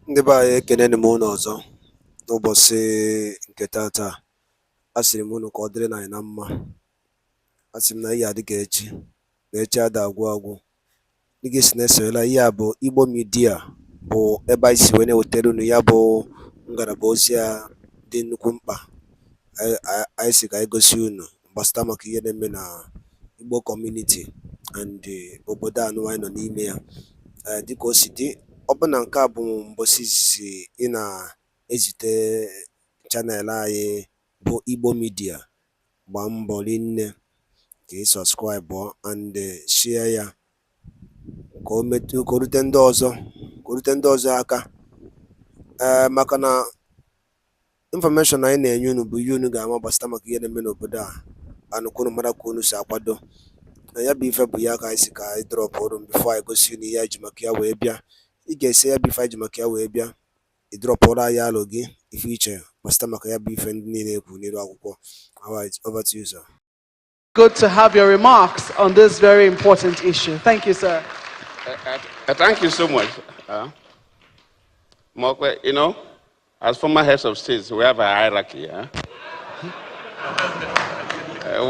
Ndị be anyị ekeneni m unu ọzọ n'ụbọchị nke taata. Asịrị m unu ka ọ dịrị anyị na mma. Asị m na ihe adị ka echi na echi ada agwụ agwụ. Ndị ga-esi na-esonyela ihe a bụ Igbo Media, bụ ebe anyị si wee na-ewetara unu ya bụ ngalaba ozi a dị nnukwu mkpa. Anyị si ka anyị gosi unu gbasara maka ihe na-eme na Igbo community and obodo anụ anyị nọ n'ime ya. Dịka o si dị, ọ bụ na nke a bụ mbọsị izizi ị na-ezite chanel anyị bụ Igbo Media, gbaa mbọ rinne ka ị sọskraịbụ and share ya ka o rute ndị ọzọ aka. Maka na infọmeshọn anyị na-enye unu bụ ihe unu ga-ama gbasara maka ihe na-eme n'obodo a, anụkwunu mara ka unu si akwado na ya bụ ife bụ ya ka anyị si ka anyị drọpụ ọrụ bifo anyị gosi unu ihe anyị ji maka ya wee bịa. Ị ga-esi ya bụ ife anyị ji maka ya wee bịa, ị drọpụrụ anyị alụ gị ife iche gbasara maka ya bụ ife ndị niile ekwu n'iru akwụkwọ. Alright, over to you, sir. Good to have your remarks on this very important issue. Thank you, sir. Thank you so much. Mokwe, you know, as former heads of states, we have a hierarchy.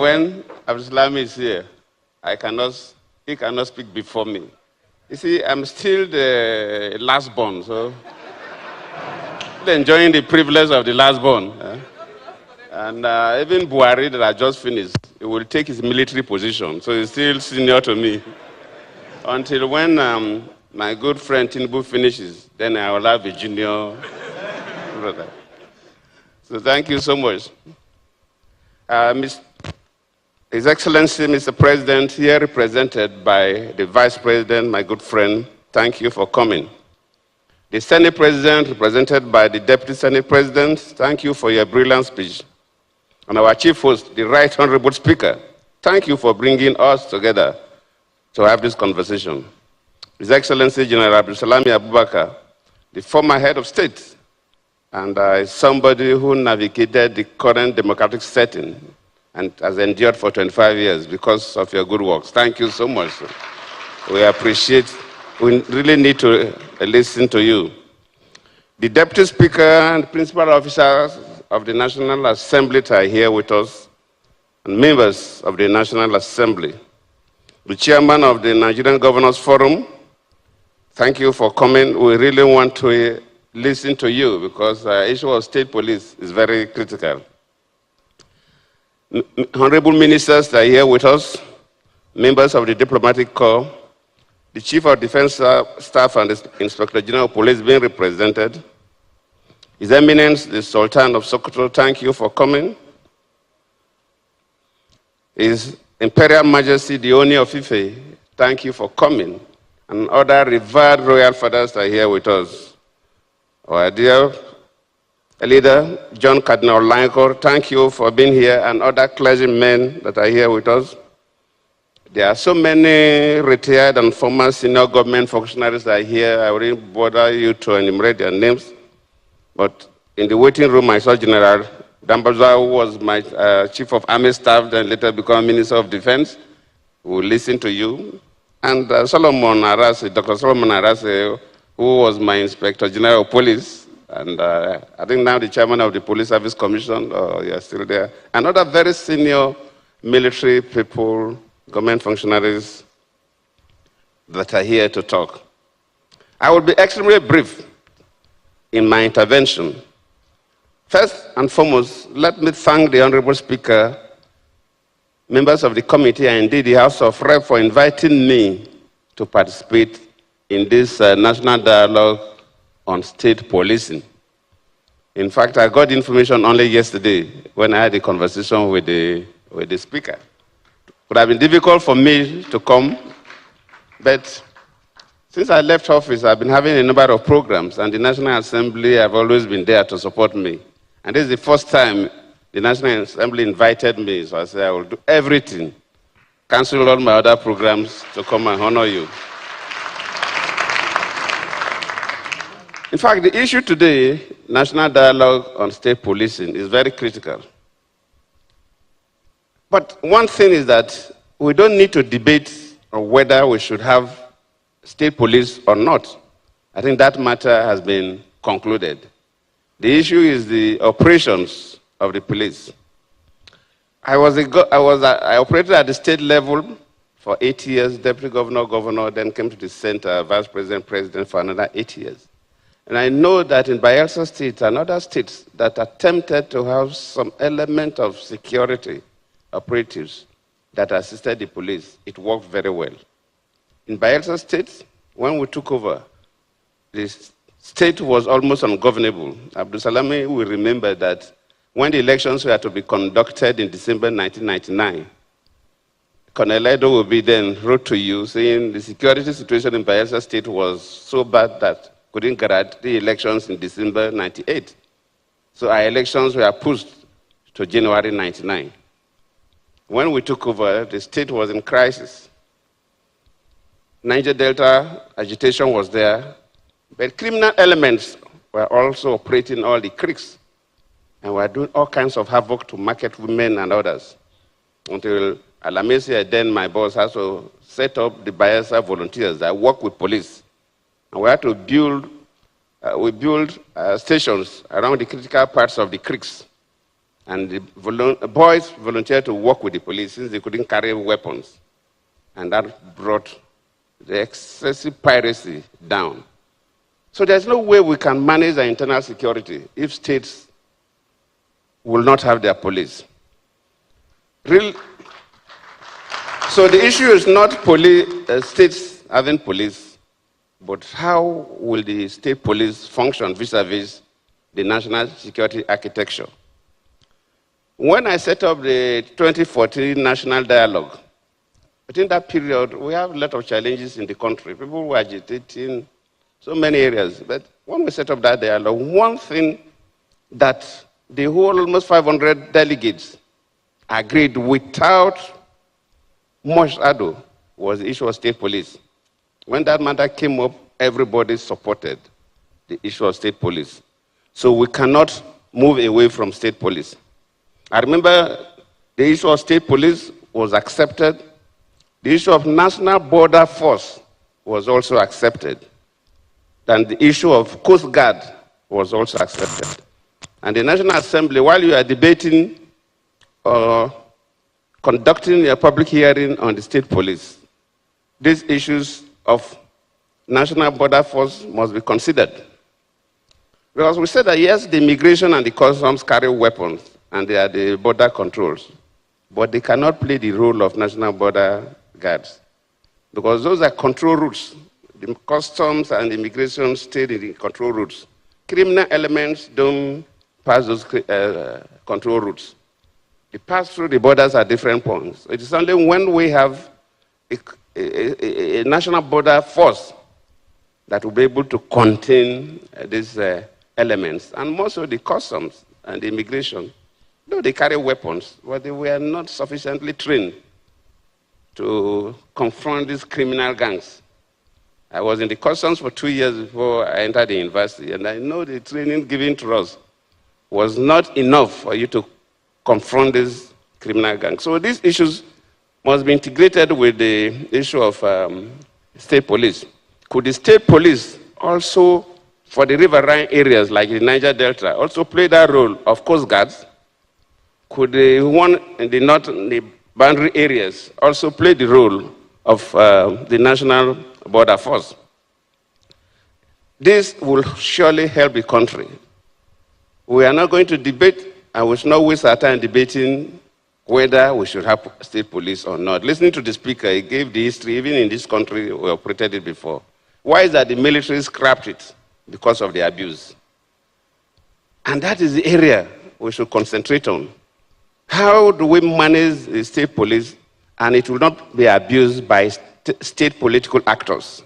When Abdulsalam is here, he cannot speak before me. You see, I'm still the last born, so enjoying the privilege of the last born. And even Buhari that I just finished, he will take his military position, so he's still senior to me. Until when my good friend Tinubu finishes, then I will have a junior brother. So thank you so much. His Excellency, Mr. President, here represented by the Vice President, my good friend, thank you for coming. The Senate President, represented by the Deputy Senate President, thank you for your brilliant speech. And our Chief Host, the Right Honorable Speaker, thank you for bringing us together to have this conversation. His Excellency General Abdulsalam Abubakar, the former head of state, and somebody who navigated the current democratic setting and has endured for 25 years because of your good works. Thank you so much. We appreciate, we really need to listen to you. The Deputy Speaker and Principal Officers of the National Assembly are here with us, and members of the National Assembly. The Chairman of the Nigerian Governors Forum, thank you for coming. We really want to listen to you because the issue of state police is very critical. Honorable ministers are here with us, members of the diplomatic corps, the Chief of Defense Staff and the Inspector General of Police being represented. His Eminence, the Sultan of Sokoto, thank you for coming. His Imperial Majesty, the Oni of Ife, thank you for coming. And other revered royal fathers are here with us. Our dear leader, John Cardinal Lancor, thank you for being here, and other clergymen that are here with us. There are so many retired and former senior government functionaries that are here. I wouldn't bother you to enumerate their names. But in the waiting room, I saw General Dambaza, who was my Chief of Army Staff, then later became Minister of Defense, who will listen to you. And Solomon Arase, Dr. Solomon Arase, who was my Inspector General of Police, and I think now the Chairman of the Police Service Commission, you're still there, and other very senior military people, government functionaries that are here to talk. I will be extremely brief in my intervention. First and foremost, let me thank the Honorable Speaker, members of the committee, and indeed the House of Rep for inviting me to participate in this national dialogue on state policing. In fact, I got information only yesterday when I had a conversation with the speaker. It would have been difficult for me to come, but since I left office, I've been having a number of programs, and the National Assembly have always been there to support me. And this is the first time the National Assembly invited me, so I said I will do everything, cancel all my other programs to come and honor you. In fact, the issue today, national dialogue on state policing, is very critical. But one thing is that we don't need to debate on whether we should have state police or not. I think that matter has been concluded. The issue is the operations of the police. I operated at the state level for 8 years, deputy governor, then came to the center, vice president, president for another 8 years. And I know that in Biafra State and other states that attempted to have some element of security operatives that assisted the police, it worked very well. In Biafra State, when we took over, the state was almost ungovernable. Abdul Salami will remember that when the elections were to be conducted in December 1999, Colonel Edo will be then wrote to you saying the security situation in Biafra State was so bad that couldn't guarantee the elections in December 98. So our elections were pushed to January 99. When we took over, the state was in crisis. Niger Delta agitation was there, but criminal elements were also operating all the creeks and were doing all kinds of havoc to market women and others. Until Alamesi, then my boss, has to set up the Biafra volunteers that work with police. And we had to build, stations around the critical parts of the creeks. And the boys volunteered to work with the police since they couldn't carry weapons. And that brought the excessive piracy down. So there's no way we can manage our internal security if states will not have their police. So the issue is not states having police, but how will the state police function vis-a-vis the national security architecture? When I set up the 2014 National Dialogue, within that period, we have a lot of challenges in the country. People were agitating so many areas. But when we set up that dialogue, one thing that the whole almost 500 delegates agreed without much ado was the issue of state police. When that matter came up, everybody supported the issue of state police. So we cannot move away from state police. I remember the issue of state police was accepted. The issue of national border force was also accepted. And the issue of Coast Guard was also accepted. And the National Assembly, while you are debating or conducting a public hearing on the state police, these issues of national border force must be considered. Because we said that yes, the immigration and the customs carry weapons and they are the border controls, but they cannot play the role of national border guards because those are control routes. The customs and immigration stay in the control routes. Criminal elements don't pass those control routes. They pass through the borders at different points. It is only when we have a national border force that will be able to contain these elements. And most of the customs and the immigration, though they carry weapons, but they were not sufficiently trained to confront these criminal gangs. I was in the customs for 2 years before I entered the university, and I know the training given to us was not enough for you to confront these criminal gangs. So these issues must be integrated with the issue of state police. Could the state police also, for the riverine areas like the Niger Delta, also play that role of coast guards? Could the one in the north, in the boundary areas, also play the role of the national border force? This will surely help the country. We are not going to debate, and we should not waste our time debating whether we should have state police or not. Listening to the speaker, he gave the history. Even in this country, we operated it before. Why is that the military scrapped it? Because of the abuse. And that is the area we should concentrate on. How do we manage the state police and it will not be abused by state political actors?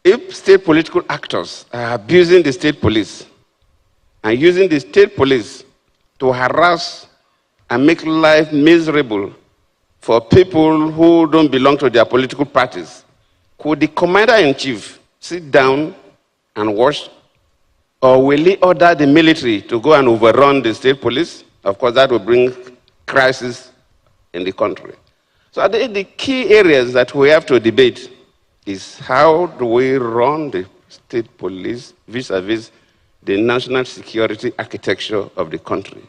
If state political actors are abusing the state police and using the state police to harass and make life miserable for people who don't belong to their political parties, could the commander-in-chief sit down and watch, or will he order the military to go and overrun the state police? Of course, that will bring crisis in the country. So the key areas that we have to debate is how do we run the state police vis-a-vis the national security architecture of the country.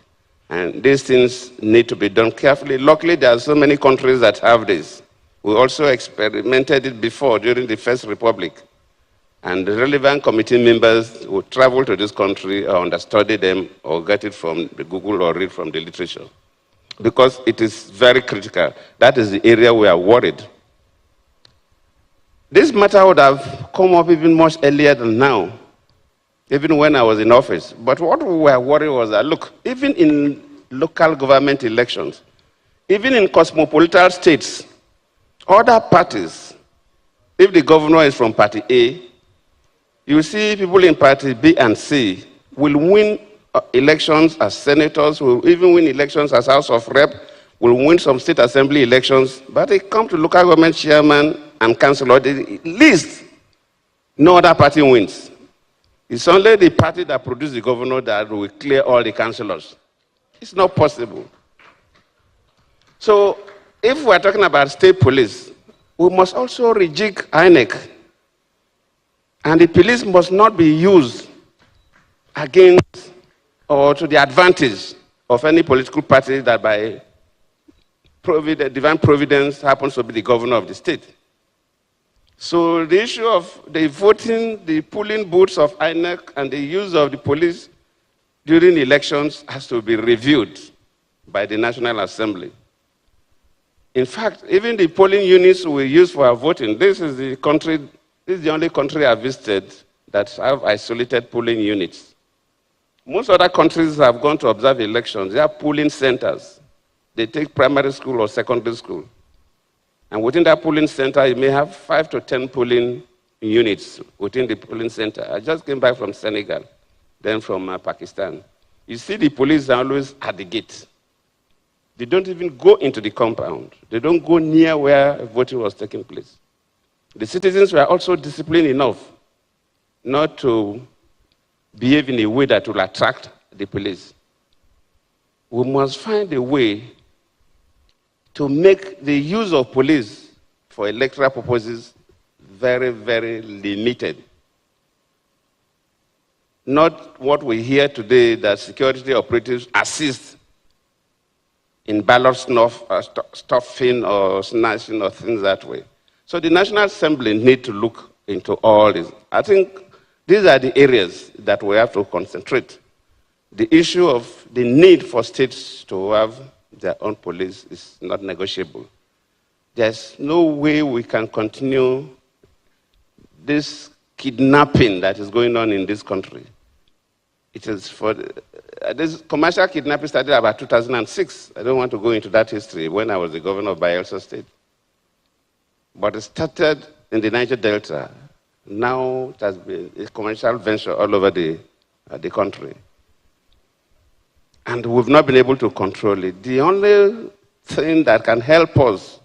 And these things need to be done carefully. Luckily, there are so many countries that have this. We also experimented it before during the First Republic. And the relevant committee members would travel to this country or understudy them or get it from the Google or read from the literature. Because it is very critical. That is the area we are worried. This matter would have come up even much earlier than now, even when I was in office. But what we were worried was that, look, even in local government elections, even in cosmopolitan states, other parties, if the governor is from party A, you see people in party B and C will win elections as senators, will even win elections as House of Rep, will win some state assembly elections, but they come to local government chairman and councillor, at least no other party wins. It's only the party that produced the governor that will clear all the councillors. It's not possible. So if we're talking about state police, we must also rejig INEC. And the police must not be used against or to the advantage of any political party that by divine providence happens to be the governor of the state. So the issue of the voting, the polling booths of INEC and the use of the police during elections has to be reviewed by the National Assembly. In fact, even the polling units we use for our voting, this is the only country I've visited that have isolated polling units. Most other countries have gone to observe elections. They have polling centers. They take primary school or secondary school. And within that polling center, you may have 5 to 10 polling units within the polling center. I just came back from Senegal, then from Pakistan. You see the police are always at the gate. They don't even go into the compound. They don't go near where voting was taking place. The citizens were also disciplined enough not to behave in a way that will attract the police. We must find a way to make the use of police for electoral purposes very, very limited. Not what we hear today that security operatives assist in ballot stuffing or snatching or things that way. So the National Assembly need to look into all this. I think these are the areas that we have to concentrate. The issue of the need for states to have their own police is not negotiable. There's no way we can continue this kidnapping that is going on in this country. It is for this commercial kidnapping started about 2006. I don't want to go into that history when I was the governor of Biafra State. But it started in the Niger Delta. Now it has been a commercial venture all over the country. And we've not been able to control it. The only thing that can help us,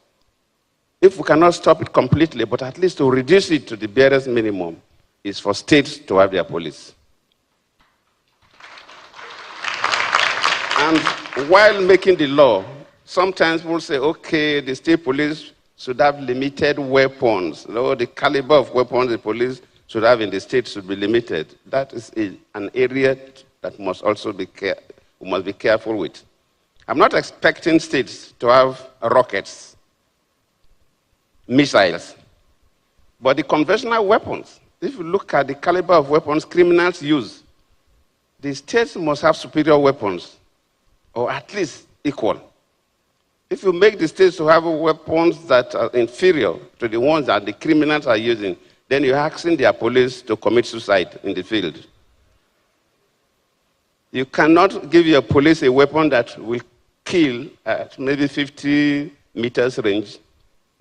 if we cannot stop it completely, but at least to reduce it to the barest minimum, is for states to have their police. And while making the law, sometimes we'll say, okay, the state police should have limited weapons. The caliber of weapons the police should have in the state should be limited. That is an area that must also be we must be careful with. I'm not expecting states to have rockets, missiles, but the conventional weapons, if you look at the caliber of weapons criminals use, the states must have superior weapons, or at least equal. If you make the states to have weapons that are inferior to the ones that the criminals are using, then you're asking their police to commit suicide in the field. You cannot give your police a weapon that will kill at maybe 50 meters range.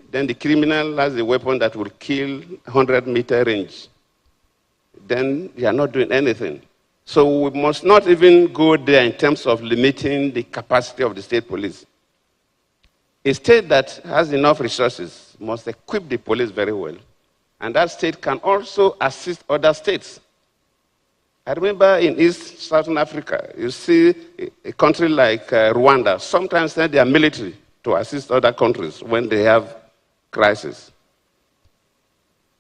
Then the criminal has a weapon that will kill 100-meter range. Then you are not doing anything. So we must not even go there in terms of limiting the capacity of the state police. A state that has enough resources must equip the police very well. And that state can also assist other states. I remember in East Southern Africa, you see a country like Rwanda sometimes send their military to assist other countries when they have crisis.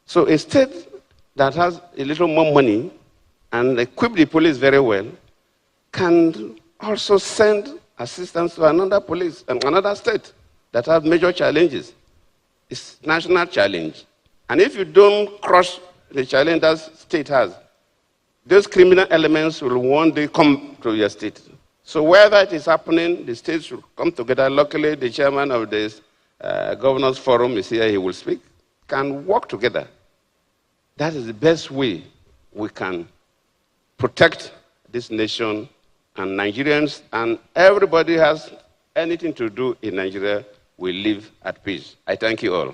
So a state that has a little more money and equip the police very well can also send assistance to another police and another state that have major challenges. It's national challenge. And if you don't crush the challenge that state has, those criminal elements will one day come to your state. So wherever it is happening, the states should come together. Luckily, the chairman of this governors forum is here, he will speak, can work together. That is the best way we can protect this nation and Nigerians, and everybody has anything to do in Nigeria will live at peace. I thank you all.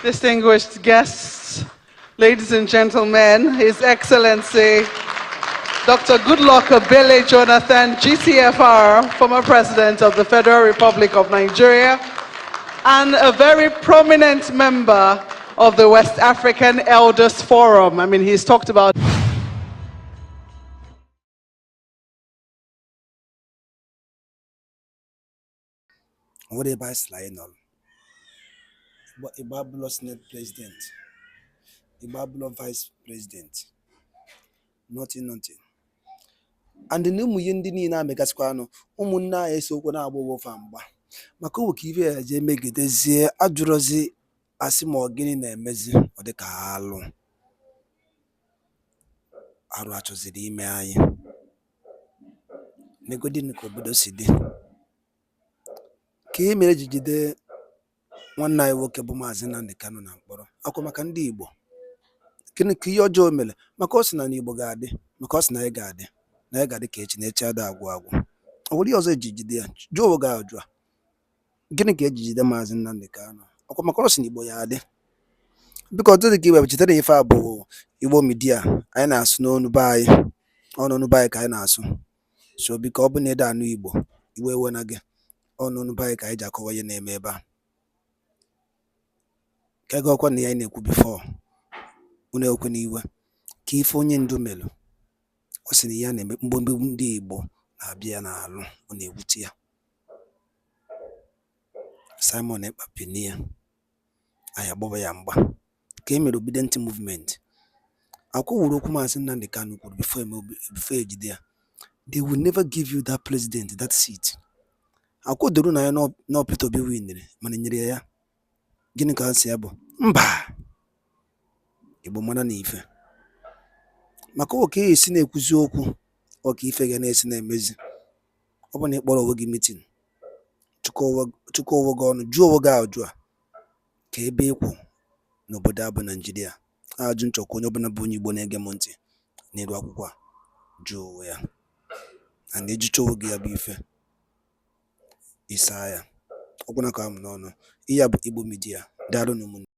Distinguished guests, ladies and gentlemen, His Excellency Dr. Goodluck Abele Jonathan, GCFR, former President of the Federal Republic of Nigeria, and a very prominent member of the West African Elders Forum. I mean, he's talked about what about Slainol? Ibablo Senate President, Ibablo Vice President, nothing. And the new Muyindini Megasquano, Umuna is so going to Famba. Mako Kiva, Jamaica, Desia, Adrozi, Asimo Guinea, Mezi, or the Carlo. Aratos the email. Negodin Kobodo City. Came a one night walkable mazin and the cannon and boro. Akomakandibo. Can Kyo Joe Mill, Makosna Nibo Gadi, Makosna Gadi, Nagadi Cage, Nature Daguago. What you also did there? Joe Gaudra. Guinea Cage the mazin and the cannon. Akomakosni boyade. Because the give up today if I bow, you won't me dear. I know no buy, or no buy Kainaso. So because Beneda Nuibo, you will one again. Oh no buy Kaijako your name ever. Kago kwa ni ene ku before una okuniwe ka ife onye ndu melu o si na ya na mbombe ndị Igbo na-abịa n'alụ ọ na-ewute ya Simon Ekpapinia aya gboba ya mgba ka e mere obedient movement akwụwụrụ okwu Maazị Nnamdi Kanu kwuru before ejide ya they will never give you that president that seat akwụdoro na ya no Peter Obi winere mana nyere ya gịnị ka asị ya bụ mba Igbo mana na ife maka oke esi na-ekwuzi okwu oke ife ga na-esi na-emezi ọ bụ na ịkpọrọ onwe gị meeting chụkọ onwe gị ọnụ jụọ onwe gị ajụ a ka ebe ịkwụ n'obodo a bụ Naịjirịa ajụ nchọkwa onye ọbụla bụ onye Igbo na-ege m ntị n'elu akwụkwọ a jụọ onwe ya na na-ejicha onwe gị ya bụ ife isa ya ọgwụna ka m n'ọnụ ihe bụ Igbo Media daalụ n'ụmụnne